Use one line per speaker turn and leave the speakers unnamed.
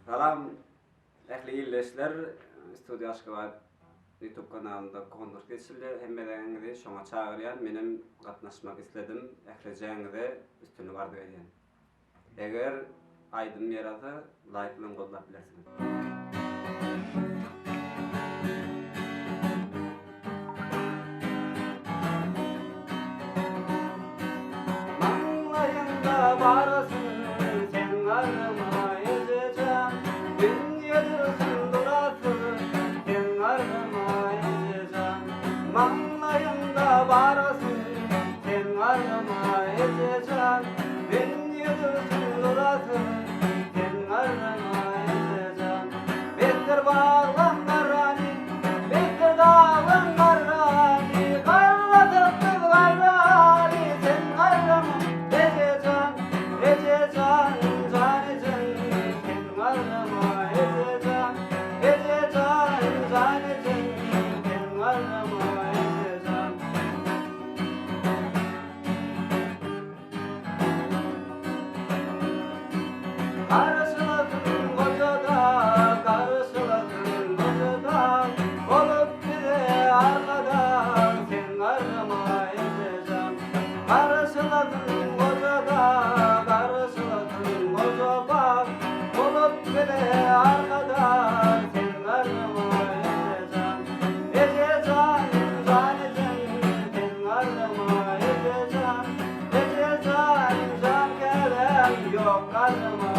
Salam, ähli ýyldaşlar, Studio Aşgabat YouTube kanalynda konuş geçildi. Hemmelerinizi şoňa çagyrýan, menim gatnaşmak isledim. Ählijeňize üstünlük ardy edýän. Eger aýdym ýerasa, like bilen gollap bilersiňiz. Maňlaýynda barasyn sen arama ýejejem, dünýädürsin durasyn sen arama ýejejem. Maňlaýynda barasyn sen arama ýejejem, dünýädürsin durasyn sen arama ýejejem. Bekler bağlan garani, bekler dağlan garani, garladyp garani sen arama ýejejem, ýejejem janyjym sen arama ýejejem, ýejejem janyjym sen arama ýejejem. Karşılasın kocada, karşılasın kocada, olup bile arkadan sen arama ýejejem. Karşılasın kocada, karşılasın kocada, olup bile arkadan sen arama ýejejem. Ýejejem janyjym sen arama ýejejem, ýejejem jan kerem ýok arama